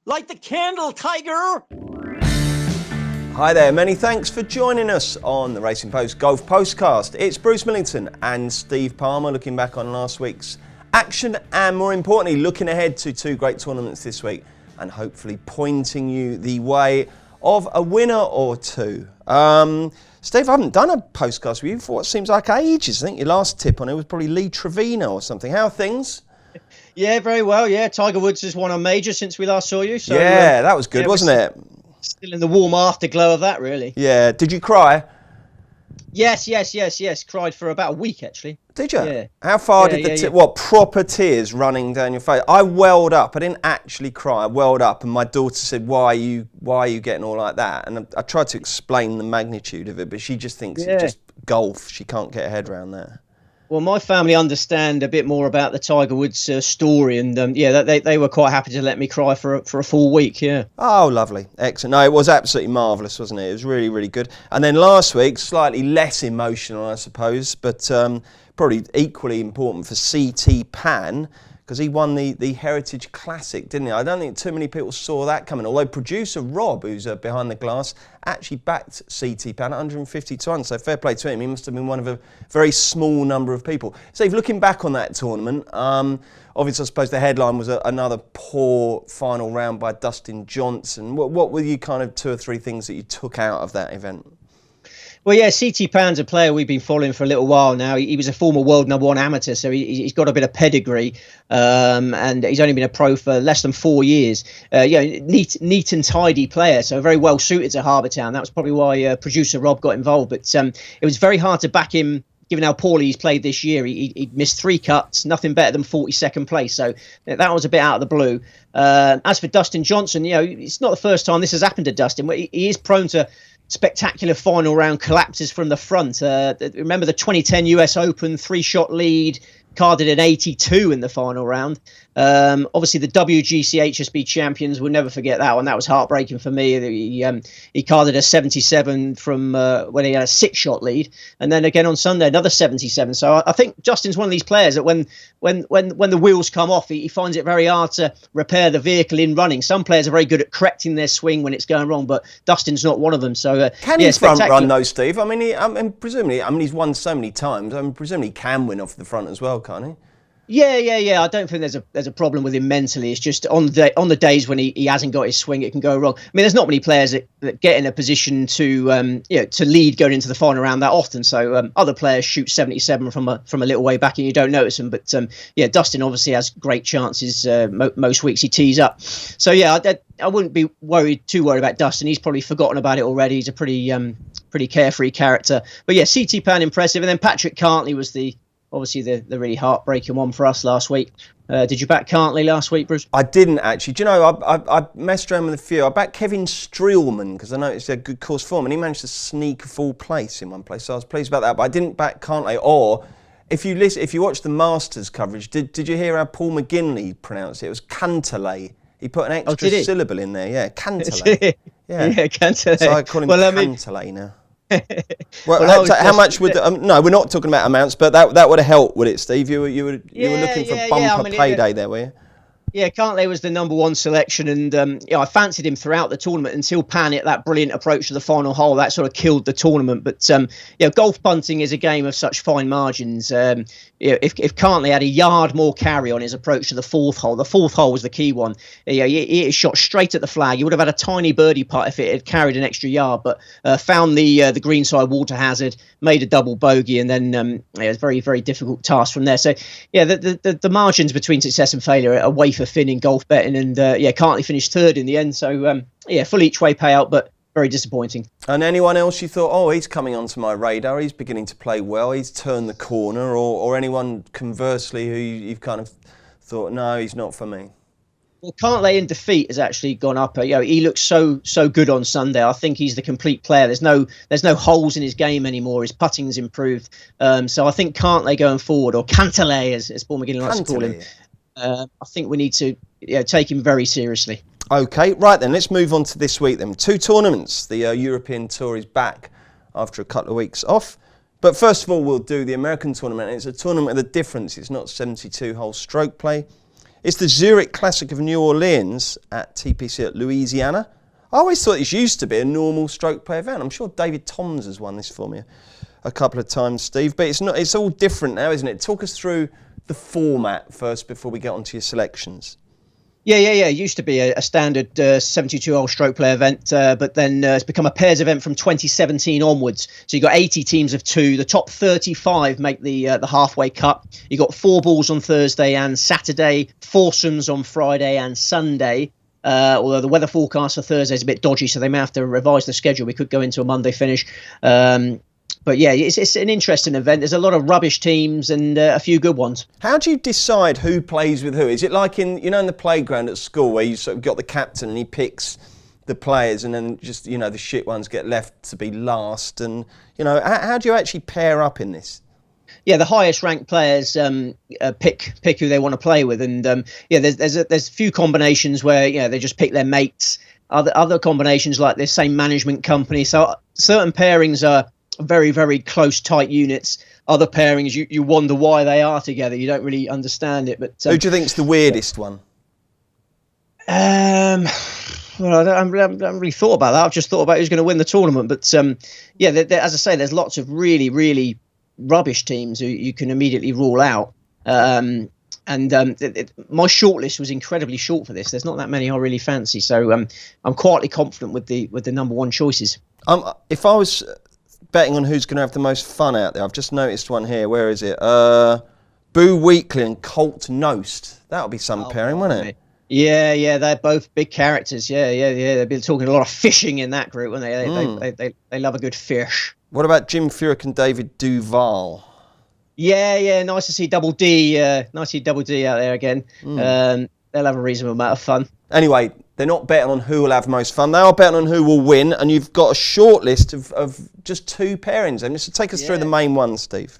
Light the candle, Tiger! Hi there, many thanks for joining us on the Racing Post Golf Postcast. It's Bruce Millington and Steve Palmer looking back on last week's action and, more importantly, looking ahead to two great tournaments this week and hopefully pointing you the way of a winner or two. Steve, I haven't done a postcast with you for what seems like ages. I think your last tip on it was probably Lee Trevino or something. How are things? Yeah, very well. Yeah, Tiger Woods has won a major since we last saw you. So, yeah, that was good, wasn't it? Still in the warm afterglow of that, really. Yeah. Did you cry? Yes. Cried for about a week, actually. Did you? Yeah. How far did the what, proper tears running down your face? I welled up. I didn't actually cry. I welled up, and my daughter said, "Why are you getting all like that?" And I tried to explain the magnitude of it, but she just thinks it's just golf. She can't get her head around that. Well, my family understand a bit more about the Tiger Woods story, and they were quite happy to let me cry for a full week. Yeah. Oh, lovely, excellent. No, it was absolutely marvellous, wasn't it? It was really, really good. And then last week, slightly less emotional, I suppose, but probably equally important for CT Pan, because he won the Heritage Classic, didn't he? I don't think too many people saw that coming, although producer Rob, who's behind the glass, actually backed CT Pan 150 to 1, so fair play to him. He must have been one of a very small number of people. Steve, looking back on that tournament, obviously I suppose the headline was another poor final round by Dustin Johnson. What were you kind of two or three things that you took out of that event? Well, yeah, CT Pan's a player we've been following for a little while now. He was a former world #1 amateur, so he's got a bit of pedigree, and he's only been a pro for less than 4 years. Neat and tidy player, so very well suited to Harbour Town. That was probably why producer Rob got involved. But it was very hard to back him, given how poorly he's played this year. He'd missed 3 cuts, nothing better than 42nd place. So that was a bit out of the blue. As for Dustin Johnson, it's not the first time this has happened to Dustin. He is prone to spectacular final round collapses from the front. Remember the 2010 US Open 3-shot lead, carded an 82 in the final round. Obviously the WGC HSB champions, will never forget that one. That was heartbreaking for me. He carded a 77 from when he had a 6-shot lead, and then again on Sunday another 77. So I think Justin's one of these players that when the wheels come off, he finds it very hard to repair the vehicle in running. Some players are very good at correcting their swing when it's going wrong, but Dustin's not one of them. So can he front run though, Steve? I mean, presumably, he's won so many times. Presumably he can win off the front as well, can't he? Yeah. I don't think there's a problem with him mentally. It's just on the days when he hasn't got his swing, it can go wrong. I mean, there's not many players that get in a position to lead going into the final round that often. So other players shoot 77 from a little way back and you don't notice them. But Dustin obviously has great chances most weeks he tees up. So I wouldn't be too worried about Dustin. He's probably forgotten about it already. He's a pretty carefree character. But yeah, CT Pan impressive, and then Patrick Cantlay was obviously the really heartbreaking one for us last week. Did you back Cantlay last week, Bruce? I didn't actually. Do you know, I messed around with a few. I backed Kevin Streelman because I noticed he had good course form, and he managed to sneak a full place in one place. So I was pleased about that. But I didn't back Cantlay. Or if you watch the Masters coverage, did you hear how Paul McGinley pronounced it? It was Cantlay. He put an extra syllable in there. Yeah, Cantlay. Yeah, Cantlay. So I call him Cantlay now. Well, how much would? No, we're not talking about amounts, but that would have helped, would it, Steve? You were looking for a bumper payday there, were you? Yeah, Cantlay was the #1 selection, and I fancied him throughout the tournament until Pan hit that brilliant approach to the final hole. That sort of killed the tournament. But golf punting is a game of such fine margins. If Cantlay had a yard more carry on his approach to the 4th hole, the 4th hole was the key one. He shot straight at the flag. He would have had a tiny birdie putt if it had carried an extra yard, but found the greenside water hazard, made a double bogey, and then it was a very, very difficult task from there. So the margins between success and failure are way for thin in golf betting, and Cantlay finished 3rd in the end. So full each way payout, but very disappointing. And anyone else you thought, oh, he's coming onto my radar, he's beginning to play well, he's turned the corner, or anyone conversely who you've kind of thought, no, he's not for me? Well, Cantlay in defeat has actually gone up. He looks so good on Sunday. I think he's the complete player. There's no holes in his game anymore. His putting's improved. So I think Cantlay going forward, or Cantlay as Paul McGinley likes to call him, I think we need to take him very seriously. Okay, right then, let's move on to this week then. 2 tournaments. The European Tour is back after a couple of weeks off. But first of all, we'll do the American tournament. It's a tournament with a difference. It's not 72-hole stroke play. It's the Zurich Classic of New Orleans at TPC at Louisiana. I always thought this used to be a normal stroke play event. I'm sure David Toms has won this for me a couple of times, Steve. But it's not. It's all different now, isn't it? Talk us through the format first before we get onto your selections. Yeah. It used to be a standard 72-hole stroke play event, but then it's become a pairs event from 2017 onwards. So you've got 80 teams of 2. The top 35 make the halfway cut. You've got 4 balls on Thursday and Saturday, foursomes on Friday and Sunday. Although the weather forecast for Thursday is a bit dodgy, so they may have to revise the schedule. We could go into a Monday finish. But yeah, it's an interesting event. There's a lot of rubbish teams and a few good ones. How do you decide who plays with who? Is it like in the playground at school where you sort of got the captain and he picks the players and then just, the shit ones get left to be last? And, how do you actually pair up in this? Yeah, the highest ranked players pick who they want to play with, and there's a few combinations where they just pick their mates. Other combinations like this same management company. So certain pairings are very, very close, tight units. Other pairings you wonder why they are together. You don't really understand it. But who do you think's the weirdest one? Well, I haven't really thought about that. I've just thought about who's going to win the tournament. But as I say, there's lots of really, really rubbish teams who you can immediately rule out. My shortlist was incredibly short for this. There's not that many I really fancy, so I'm quietly confident with the number one choices. If I was betting on who's going to have the most fun out there, I've just noticed one here. Where is it? Boo Weekly and Colt Nost. That'll be some pairing, won't it? Yeah, they're both big characters. Yeah. They've been talking a lot of fishing in that group, won't they? They love a good fish. What about Jim Furyk and David Duval? Yeah, nice to see Double D. Nice to see Double D out there again. They'll have a reasonable amount of fun. Anyway, they're not betting on who will have most fun. They are betting on who will win, and you've got a short list of just 2 pairings. And just take us through the main ones, Steve.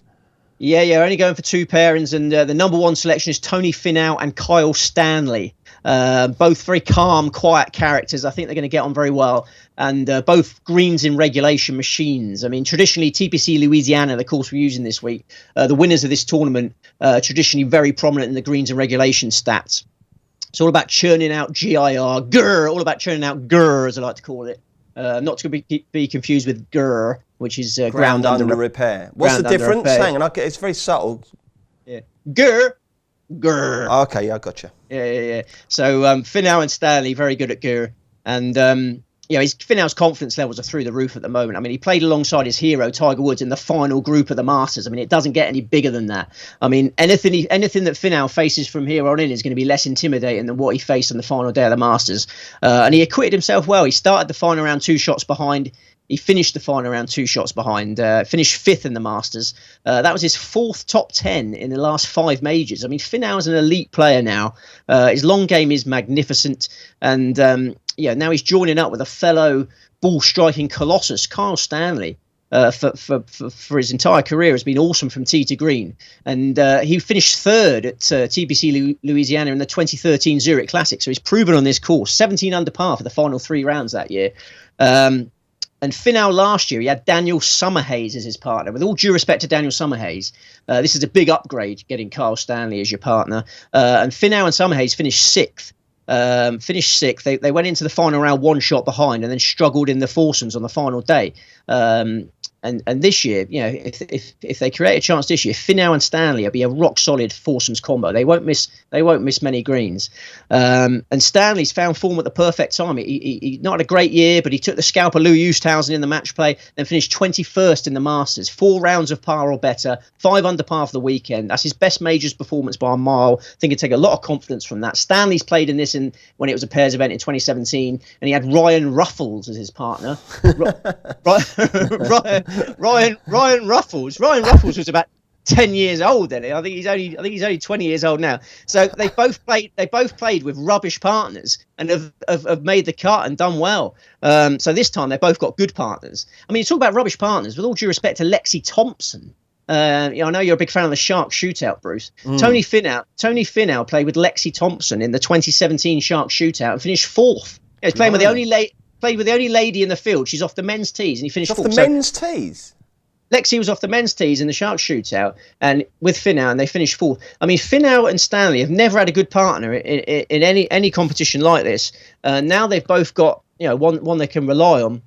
Yeah, only going for 2 pairings, and the number one selection is Tony Finau and Kyle Stanley. Both very calm, quiet characters. I think they're going to get on very well. And both greens in regulation machines. I mean, traditionally, TPC Louisiana, the course we're using this week, the winners of this tournament, traditionally very prominent in the greens and regulation stats. It's all about churning out GIR, all about churning out GIR, as I like to call it. Not to be confused with GIR, which is ground under repair. What's the difference? Hang on, it's very subtle. Yeah, GIR. Okay, I gotcha. Yeah. So Finau and Stanley very good at GIR, and Finau's confidence levels are through the roof at the moment. I mean, he played alongside his hero Tiger Woods in the final group of the Masters. I mean, it doesn't get any bigger than that. I mean, anything that Finau faces from here on in is going to be less intimidating than what he faced on the final day of the Masters. And he acquitted himself well. He started the final round 2 shots behind. He finished the final round 2 shots behind, finished 5th in the Masters. That was his 4th top 10 in the last 5 majors. I mean, Finau is an elite player now. His long game is magnificent. And now he's joining up with a fellow ball striking colossus, Kyle Stanley. For his entire career has been awesome from tee to green. And he finished 3rd at TPC Louisiana in the 2013 Zurich Classic. So he's proven on this course, 17 under par for the final 3 rounds that year. And Finau last year, he had Daniel Summerhays as his partner. With all due respect to Daniel Summerhays, this is a big upgrade, getting Kyle Stanley as your partner. And Finau and Summerhays finished 6th. They went into the final round 1 shot behind and then struggled in the foursomes on the final day. And this year, if they create a chance this year, Finau and Stanley will be a rock solid foursomes combo. They won't miss many greens. And Stanley's found form at the perfect time. He not had a great year, but he took the scalp of Louis Oosthuizen in the match play, then finished 21st in the Masters, 4 rounds of par or better, 5 under par for the weekend. That's his best majors performance by a mile. I think he'd take a lot of confidence from that. Stanley's played in this when it was a pairs event in 2017, and he had Ryan Ruffles as his partner. Ryan Ruffles. Ryan Ruffles was about 10 years old then. I think he's only 20 years old now. So they both played with rubbish partners and have made the cut and done well. So this time they've both got good partners. I mean, you talk about rubbish partners. With all due respect to Lexi Thompson, I know you're a big fan of the Shark Shootout, Bruce. Tony Finau played with Lexi Thompson in the 2017 Shark Shootout and finished 4th. He's playing with the only lady in the field. She's off the men's tees, and he finished 4th. The men's tees? Lexi was off the men's tees in the Sharks shootout, and with Finau, and they finished fourth. I mean, Finau and Stanley have never had a good partner in any competition like this. Now they've both got one they can rely on.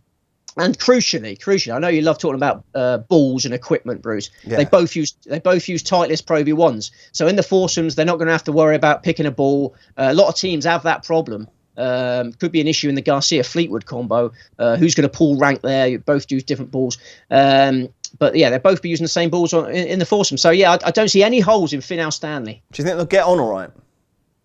And crucially, I know you love talking about balls and equipment, Bruce. Yeah. They both use Titleist Pro V1s. So in the foursomes, they're not going to have to worry about picking a ball. A lot of teams have that problem. Could be an issue in the Garcia-Fleetwood combo. Who's going to pull rank there? You both use different balls. But yeah, they'll both be using the same balls in the foursome. So yeah, I don't see any holes in Finau Stanley. Do you think they'll get on all right?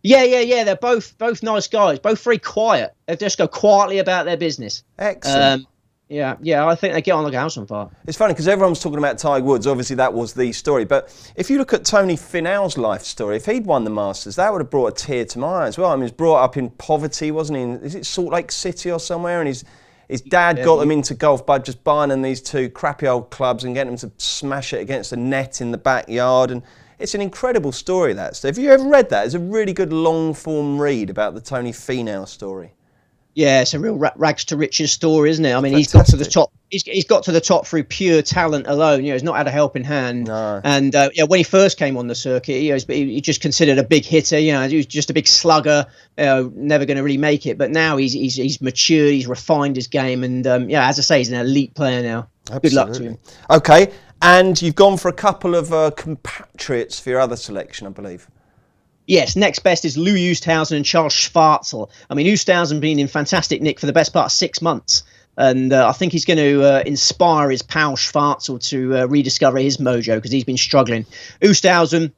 Yeah. They're both nice guys. Both very quiet. They just go quietly about their business. Excellent. Yeah, I think they get on like a house on fire. It's funny because everyone's talking about Tiger Woods. Obviously, that was the story. But if you look at Tony Finau's life story, if he'd won the Masters, that would have brought a tear to my eye as well. I mean, he was brought up in poverty, wasn't he? Is it Salt Lake City or somewhere? And his dad got them into golf by just buying them these two crappy old clubs and getting them to smash it against the net in the backyard. And it's an incredible story, that. So have you ever read that? It's a really good long-form read about the Tony Finau story. Yeah, it's a real rags to riches story, isn't it? I mean, Fantastic. He's got to the top. He's got to the top through pure talent alone. He's not had a helping hand. No. And when he first came on the circuit, he just considered a big hitter. He was just a big slugger. Never going to really make it. But now he's matured. He's refined his game, and as I say, he's an elite player now. Absolutely. Good luck to him. Okay, and you've gone for a couple of compatriots for your other selection, I believe. Yes, next best is Louis Oosthuizen and Charles Schwartzel. I mean, Oosthuizen been in fantastic nick for the best part of 6 months. And I think he's going to inspire his pal Schwartzel to rediscover his mojo because he's been struggling. Oosthuizen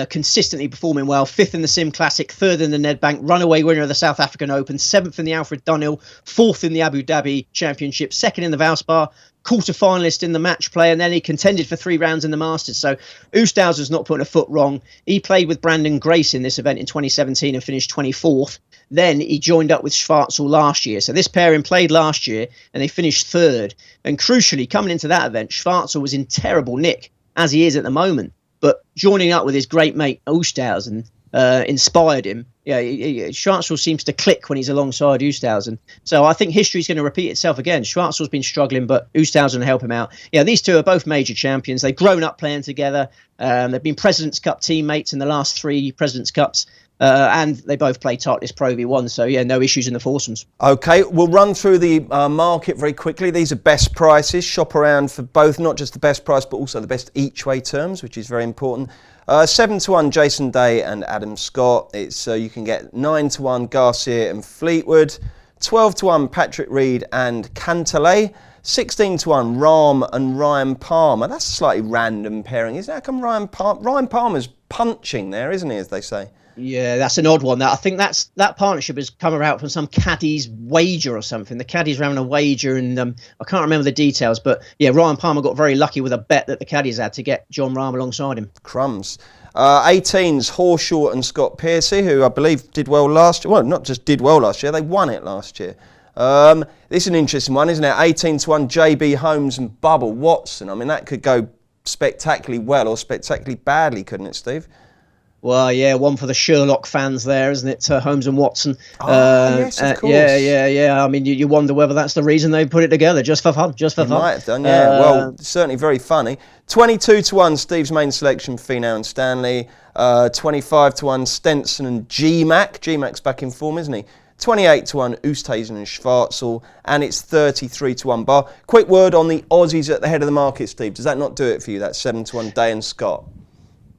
consistently performing well. 5th in the Sim Classic, 3rd in the Nedbank, runaway winner of the South African Open, 7th in the Alfred Dunhill, 4th in the Abu Dhabi Championship, 2nd in the Valspar, quarter-finalist in the match play, and then he contended for 3 rounds in the Masters. So Oosthuizen's not putting a foot wrong. He played with Brandon Grace in this event in 2017 and finished 24th. Then he joined up with Schwartzel last year. So this pairing played last year and they finished 3rd. And crucially, coming into that event, Schwartzel was in terrible nick, as he is at the moment. But joining up with his great mate Oosthuizen inspired him. Schwartzel seems to click when he's alongside Oosthuizen. So I think history's going to repeat itself again. Schwartzel's been struggling, but Oosthuizen will help him out. These two are both major champions. They've grown up playing together. They've been President's Cup teammates in the last 3 President's Cups. And they both play Titleist Pro V1, so no issues in the foursomes. Okay, we'll run through the market very quickly. These are best prices. Shop around for both, not just the best price, but also the best each-way terms, which is very important. 7-1 Jason Day and Adam Scott. It's you can get 9-1 Garcia and Fleetwood, 12-1 Patrick Reed and Cantlay, 16-1 Rahm and Ryan Palmer. That's a slightly random pairing, isn't it? How come Ryan Palmer's punching there, isn't he, as they say? Yeah, that's an odd one. I think that partnership has come about from some caddy's wager or something. The caddies were having a wager, and I can't remember the details. But yeah, Ryan Palmer got very lucky with a bet that the caddies had to get John Rahm alongside him. Crumbs. 18s Horshaw and Scott Piercy, who I believe did well last year. Well, not just did well last year, they won it last year. This is an interesting one, isn't it? 18-1 JB Holmes and Bubba Watson. I mean, that could go spectacularly well or spectacularly badly, couldn't it, Steve? Well, yeah, one for the Sherlock fans there, isn't it? Holmes and Watson. Yes, of course. Yeah. I mean, you wonder whether that's the reason they put it together, just for fun. Might have done, yeah. Well, certainly very funny. 22-1 Steve's main selection, Finau and Stanley. 25-1 Stenson and G-Mac. G-Mac's back in form, isn't he? 28-1 Oosthuizen and Schwartzel, and it's 33-1 Bar. Quick word on the Aussies at the head of the market, Steve. Does that not do it for you? That's 7-1 Day and Scott.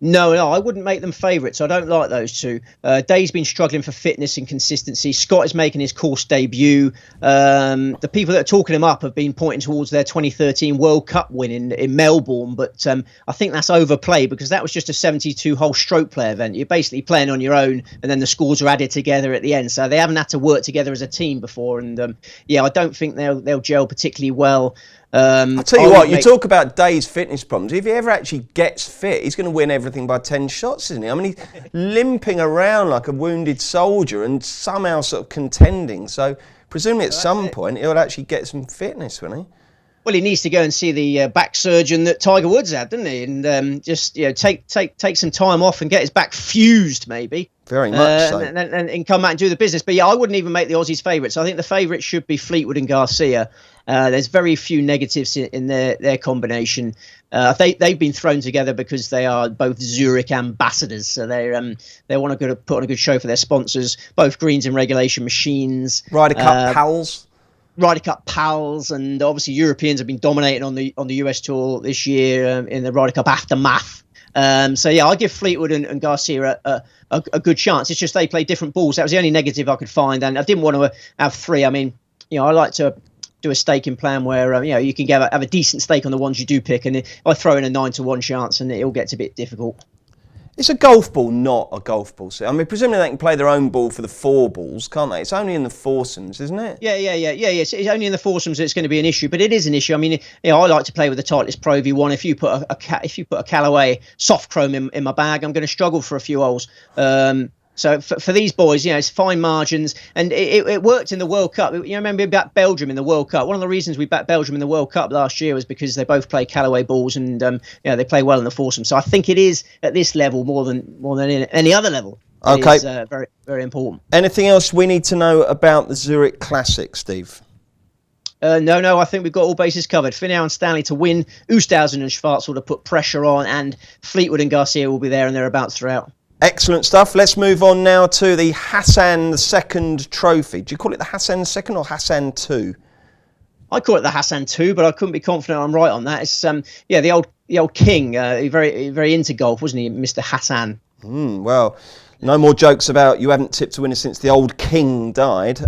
No, I wouldn't make them favourites. I don't like those two. Day's been struggling for fitness and consistency. Scott is making his course debut. The people that are talking him up have been pointing towards their 2013 World Cup win in Melbourne, but I think that's overplayed because that was just a 72-hole stroke play event. You're basically playing on your own, and then the scores are added together at the end. So they haven't had to work together as a team before, and I don't think they'll gel particularly well. I'll tell you what, you talk about Day's fitness problems. If he ever actually gets fit, he's going to win everything by 10 shots, isn't he? I mean, he's limping around like a wounded soldier and somehow sort of contending. So presumably at some point he'll actually get some fitness, won't he? Well, he needs to go and see the back surgeon that Tiger Woods had, didn't he? And just take some time off and get his back fused, maybe. Very much so. And come back and do the business. But yeah, I wouldn't even make the Aussies favourites. I think the favourites should be Fleetwood and Garcia. There's very few negatives in their combination. They've been thrown together because they are both Zurich ambassadors. So they want to put on a good show for their sponsors. Both greens and regulation machines. Ryder Cup pals. Ryder Cup pals, and obviously Europeans have been dominating on the US tour this year in the Ryder Cup aftermath. So yeah, I give Fleetwood and Garcia a good chance. It's just they play different balls. That was the only negative I could find, and I didn't want to have three. I mean, I like to do a staking plan where you can have a decent stake on the ones you do pick, and I throw in a 9-1 chance, and it all gets a bit difficult. It's a golf ball, not a golf ball. I mean, presumably they can play their own ball for the four balls, can't they? It's only in the foursomes, isn't it? Yeah. It's only in the foursomes that it's going to be an issue, but it is an issue. I mean, I like to play with the Titleist Pro V1. If you put a Callaway soft chrome in my bag, I'm going to struggle for a few holes. So for these boys, it's fine margins, and it worked in the World Cup. Remember we backed Belgium in the World Cup. One of the reasons we backed Belgium in the World Cup last year was because they both play Callaway balls, and they play well in the foursome. So I think it is at this level more than any other level. Okay, it's very, very important. Anything else we need to know about the Zurich Classic, Steve? No, I think we've got all bases covered. Finau and Stanley to win. Oosthuizen and Schwartzel to put pressure on, and Fleetwood and Garcia will be there and thereabouts throughout. Excellent stuff. Let's move on now to the Hassan II trophy. Do you call it the Hassan II or Hassan II? I call it the Hassan II, but I couldn't be confident I'm right on that. It's the old king, very very into golf, wasn't he, Mr. Hassan? Well, no more jokes about you haven't tipped a winner since the old king died.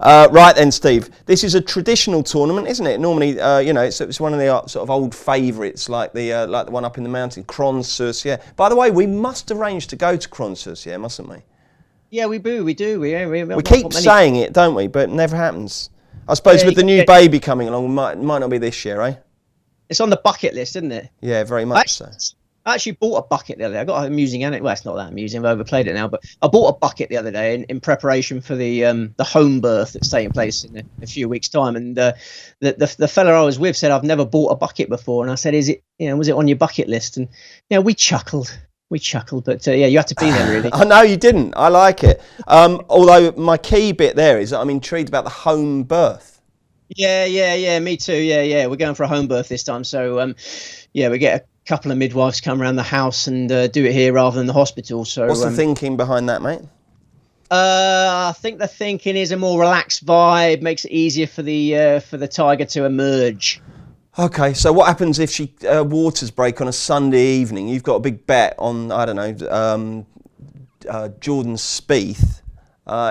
Right then, Steve. This is a traditional tournament, isn't it? Normally, it's one of the sort of old favourites, like the one up in the mountain, Cron-sur-Sierre. By the way, we must arrange to go to Cron-sur-Sierre, mustn't we? Yeah, we do. We keep saying it, don't we? But it never happens. I suppose with the new baby coming along, it might not be this year, eh? It's on the bucket list, isn't it? Yeah, very much so. I actually bought a bucket the other day. I got an amusing anecdote. Well, it's not that amusing. I've overplayed it now. But I bought a bucket the other day in preparation for the home birth that's taking place in a few weeks' time. And the fella I was with said, "I've never bought a bucket before." And I said, "Was it on your bucket list?" And we chuckled. But you have to be there, really. I know you didn't. I like it. Although my key bit there is that I'm intrigued about the home birth. Yeah. Me too. Yeah. We're going for a home birth this time. So we get a couple of midwives come around the house and do it here rather than the hospital. So what's the thinking behind that, mate? I think the thinking is a more relaxed vibe, makes it easier for the tiger to emerge. Okay, so what happens if she waters break on a Sunday evening? You've got a big bet on, I don't know, Jordan Spieth.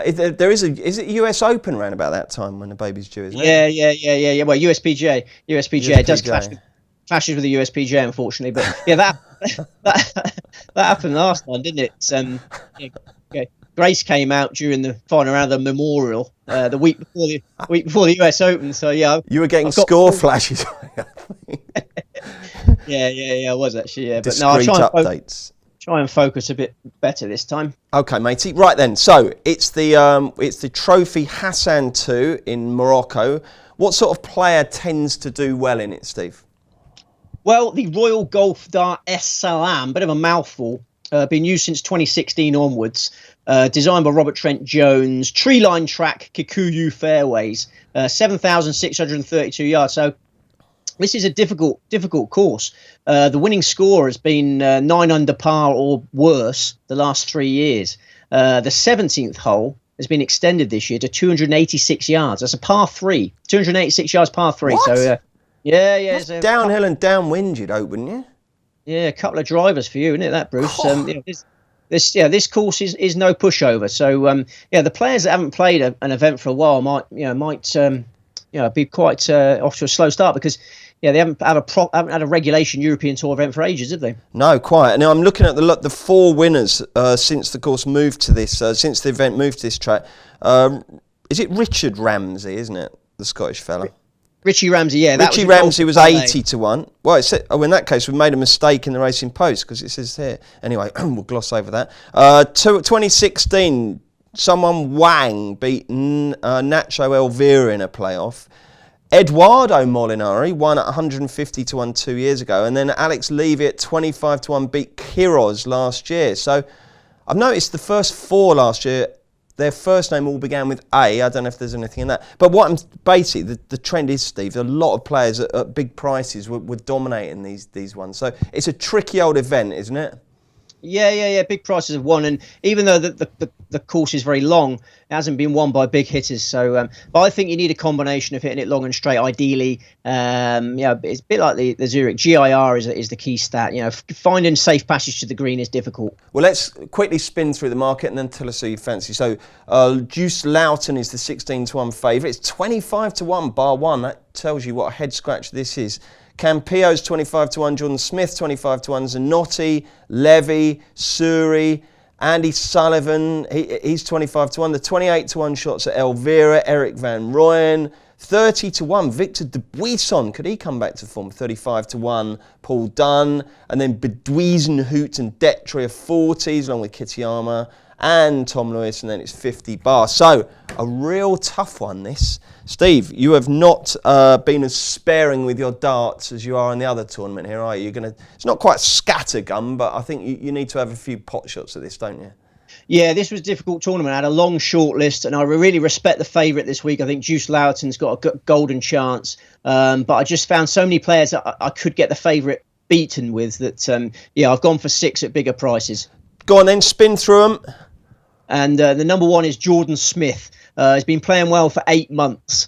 Is it US Open around about that time when the baby's due, isn't it? Yeah. Well, USPGA it does clashes with the USPGA, unfortunately. But yeah, that happened last time, didn't it? Grace came out during the final round of the Memorial the week before the US Open. So yeah, you were getting score flashes. Yeah, I was actually. Yeah, but no, I'll try and focus a bit better this time. Okay, matey. Right then. So it's the trophy Hassan II in Morocco. What sort of player tends to do well in it, Steve? Well, the Royal Golf Dar Es Salam, bit of a mouthful, been used since 2016 onwards. Designed by Robert Trent Jones, tree-line track, Kikuyu fairways, 7,632 yards. So this is a difficult course. The winning score has been 9 under par or worse the last 3 years. The 17th hole has been extended this year to 286 yards. That's a par 3, 286 yards par 3. What? So yeah. That's downhill and downwind you'd hope, wouldn't you? Yeah, a couple of drivers for you, isn't it, that, Bruce? This course is no pushover. So the players that haven't played an event for a while might be quite off to a slow start because they haven't had a regulation European Tour event for ages, have they? No, quite. Now I'm looking at the four winners since the course moved to this since the event moved to this track. Is it Richard Ramsey? Isn't it, the Scottish fella? Richie Ramsey, yeah. Richie Ramsey was 80 to 1. Well, in that case, we've made a mistake in the Racing Post because it says here. Anyway, we'll gloss over that. 2016, someone Wang beat Nacho Alvaro in a playoff. Eduardo Molinari won at 150 to 1 2 years ago, and then Alex Levy at 25 to 1 beat Quiroz last year. So I've noticed the first 4 last year, their first name all began with A. I don't know if there's anything in that. But what I'm basically, the trend is, Steve, a lot of players at big prices were dominating these ones. So it's a tricky old event, isn't it? Yeah. Big prices have won, and even though the course is very long, it hasn't been won by big hitters. So, but I think you need a combination of hitting it long and straight. Ideally, it's a bit like the Zurich GIR is the key stat. Finding safe passage to the green is difficult. Well, let's quickly spin through the market and then tell us who you fancy. So, Juice Loughton is the 16 to 1 favourite. It's 25 to 1 bar one. That tells you what a head scratch this is. Campillo's 25 to 1, Jordan Smith 25 to 1, Zanotti, Levy, Suri, Andy Sullivan, he's 25 to 1. The 28 to 1 shots at Elvira, Eric Van Rooyen, 30 to 1, Victor Dubuisson, could he come back to form? 35 to 1, Paul Dunn, and then Bedouizenhout and Detry are 40s, along with Kitayama and Tom Lewis, and then it's 50 bar. So, a real tough one, this. Steve, you have not been as sparing with your darts as you are in the other tournament here, are you? It's not quite scattergun, but I think you need to have a few pot shots at this, don't you? Yeah, this was a difficult tournament. I had a long short list, and I really respect the favourite this week. I think Juice Loughton's got a golden chance, but I just found so many players that I could get the favourite beaten with that, I've gone for 6 at bigger prices. Go on then, spin through them. And the number 1 is Jordan Smith. He's been playing well for 8 months,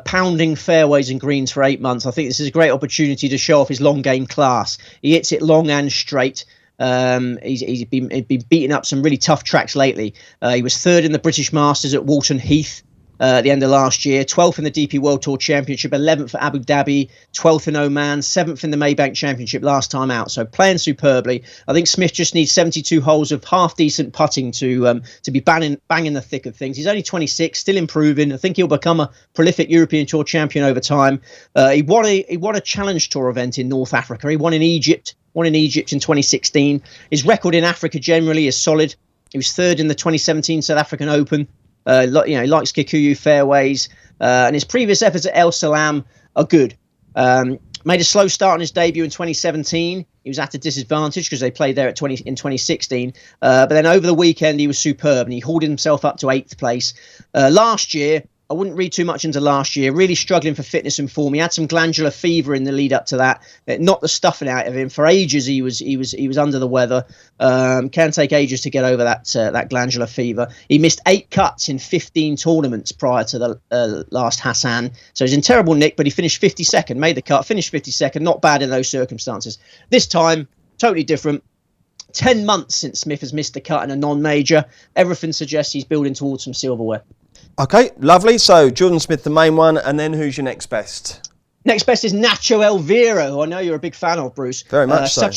pounding fairways and greens for 8 months. I think this is a great opportunity to show off his long game class. He hits it long and straight. He's been beating up some really tough tracks lately. He was 3rd in the British Masters at Walton Heath at the end of last year, 12th in the DP World Tour Championship, 11th for Abu Dhabi, 12th in Oman, 7th in the Maybank Championship last time out. So playing superbly. I think Smith just needs 72 holes of half decent putting to be banging the thick of things. He's only 26, still improving. I think he'll become a prolific European Tour champion over time. He won a Challenge Tour event in North Africa. He won in Egypt in 2016. His record in Africa generally is solid. He was 3rd in the 2017 South African Open. He likes Kikuyu fairways, and his previous efforts at El Salam are good. Made a slow start on his debut in 2017. He was at a disadvantage because they played there in 2016. But then over the weekend, he was superb, and he hauled himself up to 8th place. Last year, I wouldn't read too much into last year. Really struggling for fitness and form. He had some glandular fever in the lead up to that. It knocked the stuffing out of him. For ages, he was under the weather. Can take ages to get over that glandular fever. He missed 8 cuts in 15 tournaments prior to the last Hassan. So he's in terrible nick, but he finished 52nd. Made the cut, finished 52nd. Not bad in those circumstances. This time, totally different. 10 months since Smith has missed the cut in a non-major. Everything suggests he's building towards some silverware. Okay, lovely. So Jordan Smith, the main one, and then who's your next best? Next best is Nacho Alvaro, who I know you're a big fan of, Bruce. Very much so.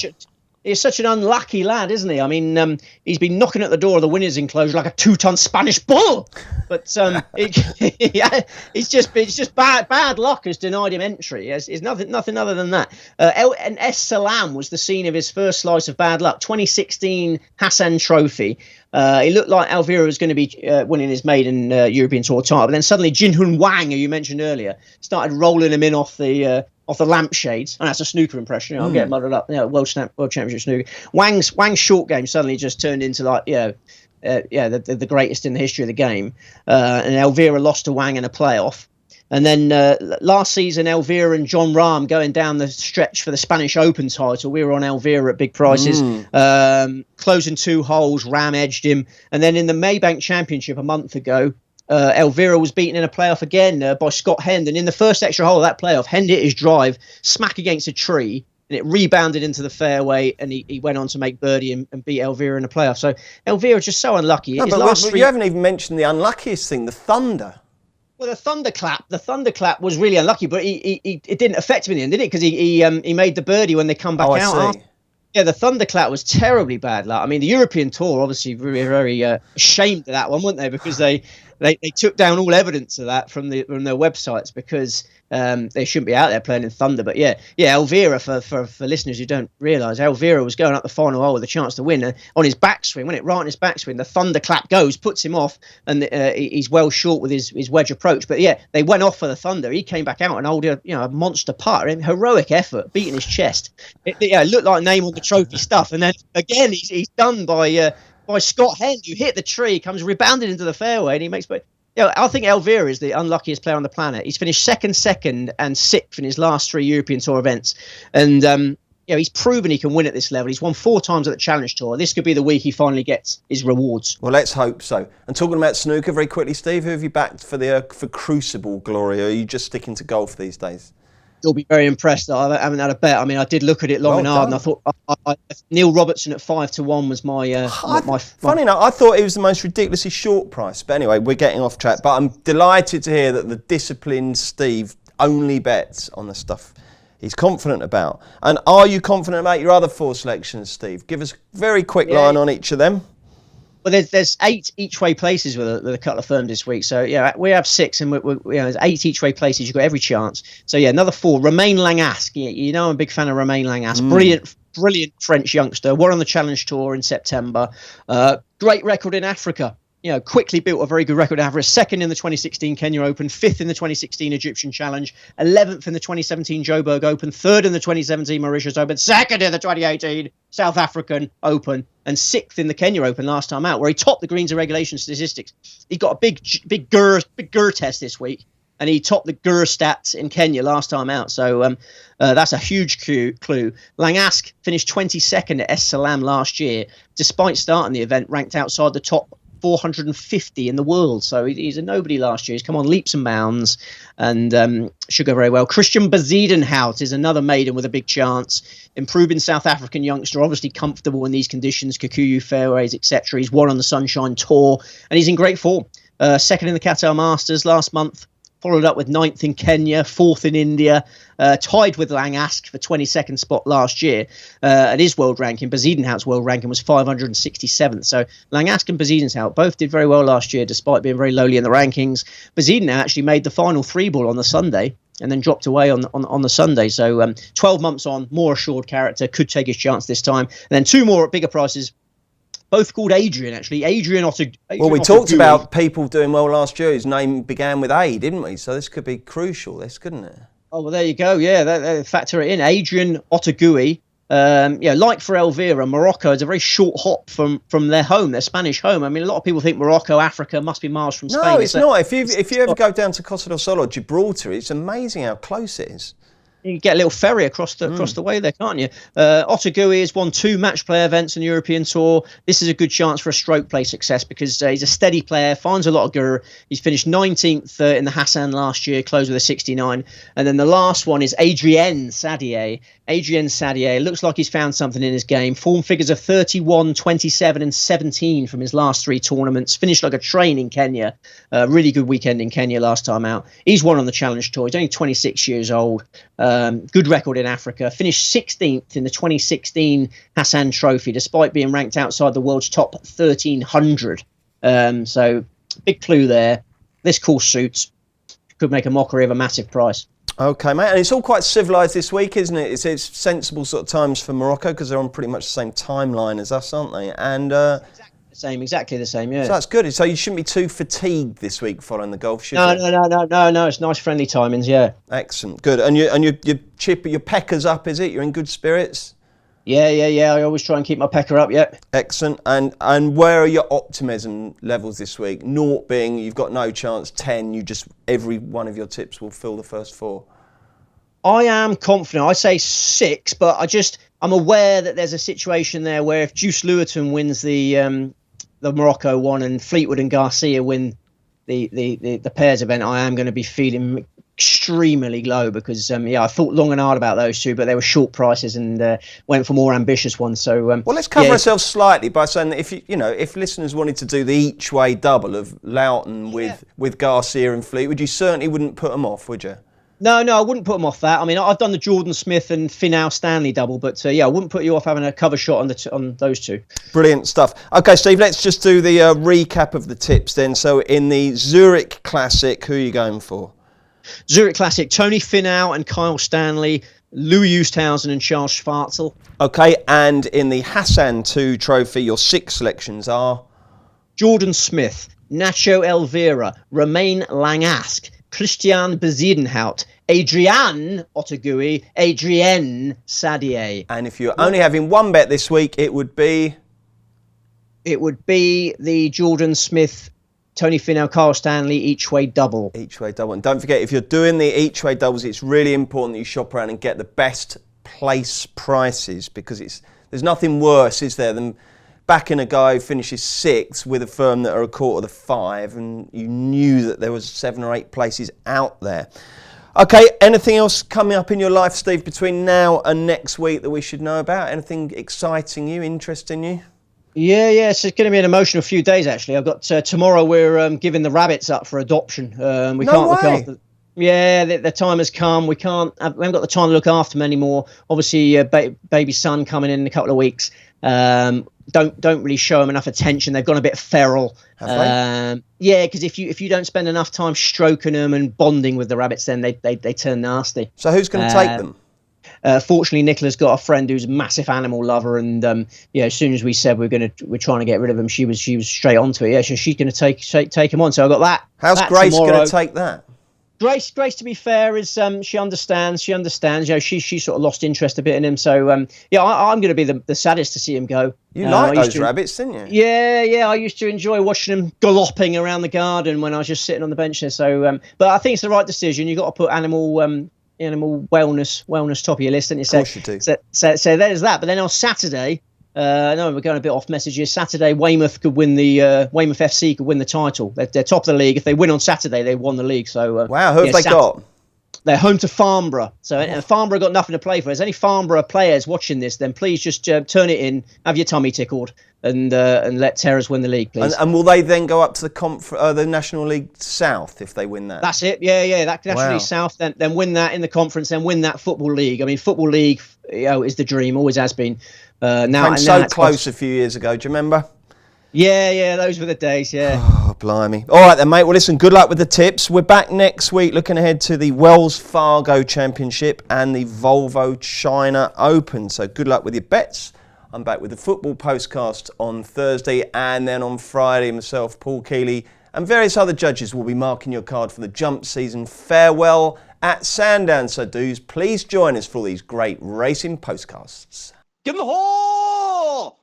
He's such an unlucky lad, isn't he? I mean, he's been knocking at the door of the winners' enclosure like a 2-ton Spanish bull. But it's just bad luck has denied him entry. It's nothing other than that. And Es Salam was the scene of his first slice of bad luck. 2016 Hassan Trophy. It looked like Alvaro was going to be winning his maiden European Tour title, but then suddenly Jinhun Wang, who you mentioned earlier, started rolling him in off the lampshades. And that's a snooker impression. I'm getting muddled up. World Championship snooker. Wang's short game suddenly just turned into the greatest in the history of the game. And Elvira lost to Wang in a playoff. And then last season, Elvira and John Rahm going down the stretch for the Spanish Open title. We were on Elvira at big prices. Closing 2 holes, Rahm edged him. And then in the Maybank Championship a month ago, Elvira was beaten in a playoff again by Scott Hend. And in the first extra hole of that playoff, Hend hit his drive, smack against a tree, and it rebounded into the fairway, and he went on to make birdie and beat Elvira in the playoff. So Elvira's just so unlucky. No, but you haven't even mentioned the unluckiest thing, the thunder. Well, the thunderclap was really unlucky, but it didn't affect him in the end, did it? Because he made the birdie when they come back out. Yeah, the thunderclap was terribly bad. Like, I mean, the European Tour obviously very, very ashamed of that one, weren't they? Because they took down all evidence of that from their websites because they shouldn't be out there playing in thunder. But yeah, Elvira, for listeners who don't realise, Elvira was going up the final hole with a chance to win on his backswing. When it right on his backswing, the thunderclap goes, puts him off, and he's well short with his wedge approach. But yeah, they went off for the thunder. He came back out and held a monster putt. Heroic effort, beating his chest. It looked like name on the trophy stuff. And then again, he's done by Scott Henn, who hit the tree, comes rebounding into the fairway, and he makes. But I think Elvira is the unluckiest player on the planet. He's finished second, and sixth in his last 3 European Tour events, and he's proven he can win at this level. He's won 4 times at the Challenge Tour. This could be the week he finally gets his rewards. Well, let's hope so. And talking about snooker very quickly, Steve, who have you backed for Crucible glory? Or are you just sticking to golf these days? You'll be very impressed that I haven't had a bet. I mean, I did look at it long and hard, and I thought Neil Robertson at 5-1 was my. Funny enough, I thought he was the most ridiculously short price. But anyway, we're getting off track. But I'm delighted to hear that the disciplined Steve only bets on the stuff he's confident about. And are you confident about your other 4 selections, Steve? Give us a very quick line on each of them. Well, there's 8 each way places with a couple of firms this week. So yeah, we have 6, and there's 8 each way places. You've got every chance. So yeah, another 4. Romain Langasque. I'm a big fan of Romain Langasque. Brilliant French youngster. Won on the Challenge Tour in September. Great record in Africa. Quickly built a very good record in Africa. 2nd in the 2016 Kenya Open, 5th in the 2016 Egyptian Challenge, 11th in the 2017 Joburg Open, 3rd in the 2017 Mauritius Open, 2nd in the 2018 South African Open, and 6th in the Kenya Open last time out, where he topped the greens and regulation statistics. He got a big GUR test this week, and he topped the GUR stats in Kenya last time out. So that's a huge clue. Langasque finished 22nd at Es Salam last year, despite starting the event ranked outside the top 450 in the world. So he's a nobody last year. He's come on leaps and bounds and should go very well. Christian Bezuidenhout is another maiden with a big chance. Improving South African youngster, obviously comfortable in these conditions, Kikuyu fairways, etc. He's won on the Sunshine Tour and he's in great form. 2nd in the Qatar Masters last month. Followed up with 9th in Kenya, 4th in India, tied with Langasque for 22nd spot last year. At his world ranking, Bezuidenhout's world ranking was 567th. So Langasque and Bezuidenhout both did very well last year, despite being very lowly in the rankings. Bezuidenhout actually made the final 3-ball on the Sunday and then dropped away on the Sunday. So 12 months on, more assured character, could take his chance this time. And then 2 more at bigger prices. Both called Adrian, actually. Well, we talked about people doing well last year whose name began with A, didn't we? So this could be crucial, couldn't it? Oh, well, there you go. Yeah, that factor it in. Adrian Otaegui. Like for Elvira, Morocco is a very short hop from their home, their Spanish home. I mean, a lot of people think Morocco, Africa, must be miles from Spain. No, it's not. If you ever go down to Costa del Sol or Gibraltar, it's amazing how close it is. You can get a little ferry across the way there, can't you? Otaegui has won 2 match play events in the European Tour. This is a good chance for a stroke play success because he's a steady player, finds a lot of GUR. He's finished 19th in the Hassan last year, closed with a 69. And then the last one is Adrien Sadier. Looks like he's found something in his game. Form figures of 31, 27 and 17 from his last 3 tournaments. Finished like a train in Kenya. Really good weekend in Kenya last time out. He's won on the Challenge Tour. He's only 26 years old. Good record in Africa. Finished 16th in the 2016 Hassan Trophy, despite being ranked outside the world's top 1,300. So big clue there. This course suits. Could make a mockery of a massive price. Okay, mate. And it's all quite civilised this week, isn't it? It's sensible sort of times for Morocco because they're on pretty much the same timeline as us, aren't they? And exactly the same, yeah. So that's good. So you shouldn't be too fatigued this week following the golf, should you? No. It's nice, friendly timings, yeah. Excellent, good. And your pecker's up, is it? You're in good spirits? Yeah. I always try and keep my pecker up, yeah. Excellent. And where are your optimism levels this week? 0 being you've got no chance, 10 every one of your tips will fill the first 4. I am confident. I say 6, but I'm aware that there's a situation there where if Juice Lewitton wins the Morocco one and Fleetwood and Garcia win the pairs event, I am going to be feeling extremely low because I thought long and hard about those 2, but they were short prices and went for more ambitious ones. So well, let's cover ourselves slightly by saying that if listeners wanted to do the each way double of Loughton with Garcia and Fleetwood, you certainly wouldn't put them off, would you? No, I wouldn't put them off that. I mean, I've done the Jordan Smith and Finau Stanley double, but I wouldn't put you off having a cover shot on those two. Brilliant stuff. Okay, Steve, let's just do the recap of the tips then. So in the Zurich Classic, who are you going for? Zurich Classic, Tony Finau and Kyle Stanley, Louis Oosthuizen and Charles Schwartzel. Okay, and in the Hassan II trophy, your 6 selections are? Jordan Smith, Nacho Alvaro, Romain Langasque, Christian Bezuidenhout, Adrian Otaegui, Adrienne Sadier. And if you're only having one bet this week, it would be? It would be the Jordan Smith, Tony Finau, Kyle Stanley each way double. Each way double. And don't forget, if you're doing the each way doubles, it's really important that you shop around and get the best place prices, because there's nothing worse, is there, than backing a guy who finishes 6th with a firm that are a quarter to 5, and you knew that there was 7 or 8 places out there. Okay, anything else coming up in your life, Steve, between now and next week that we should know about? Anything exciting you, interesting you? Yeah, so it's going to be an emotional few days, actually. I've got tomorrow we're giving the rabbits up for adoption. We can't look after. Yeah, the time has come. We haven't got the time to look after them anymore. Obviously, baby son coming in a couple of weeks. Don't really show them enough attention. They've gone a bit feral. Yeah, because if you don't spend enough time stroking them and bonding with the rabbits, then they turn nasty. So who's going to take them? Fortunately, Nicola's got a friend who's a massive animal lover, and as soon as we said we're trying to get rid of him, she was straight onto it. Yeah, so she's going to take him on. So I got that. How's Grace going to take that? Grace, to be fair, is she understands. You know, she sort of lost interest a bit in him. So I'm going to be the saddest to see him go. You like those rabbits, didn't you? Yeah. I used to enjoy watching them galloping around the garden when I was just sitting on the bench there. So, but I think it's the right decision. You've got to put animal wellness top of your list, don't you? Of course you do. So there's that. But then on Saturday, no, we're going a bit off message here. Saturday, Weymouth FC could win the title. They're top of the league. If they win on Saturday, they won the league. So wow, who have they got? They're home to Farnborough. So and Farnborough got nothing to play for. If there's any Farnborough players watching this, then please just turn it in, have your tummy tickled, and let Terrors win the league, please. And will they then go up to the National League South if they win that? That's it. Yeah. That National League South, then win that in the conference, then win that Football League. I mean, Football League, is the dream, always has been. Now so close a few years ago. Do you remember? Yeah, those were the days. Yeah. Oh, blimey! All right then, mate. Well, listen. Good luck with the tips. We're back next week, looking ahead to the Wells Fargo Championship and the Volvo China Open. So good luck with your bets. I'm back with the football postcast on Thursday, and then on Friday, myself, Paul Keeley, and various other judges will be marking your card for the jump season farewell at Sandown. So please join us for these great racing postcasts. Give 'em the hole!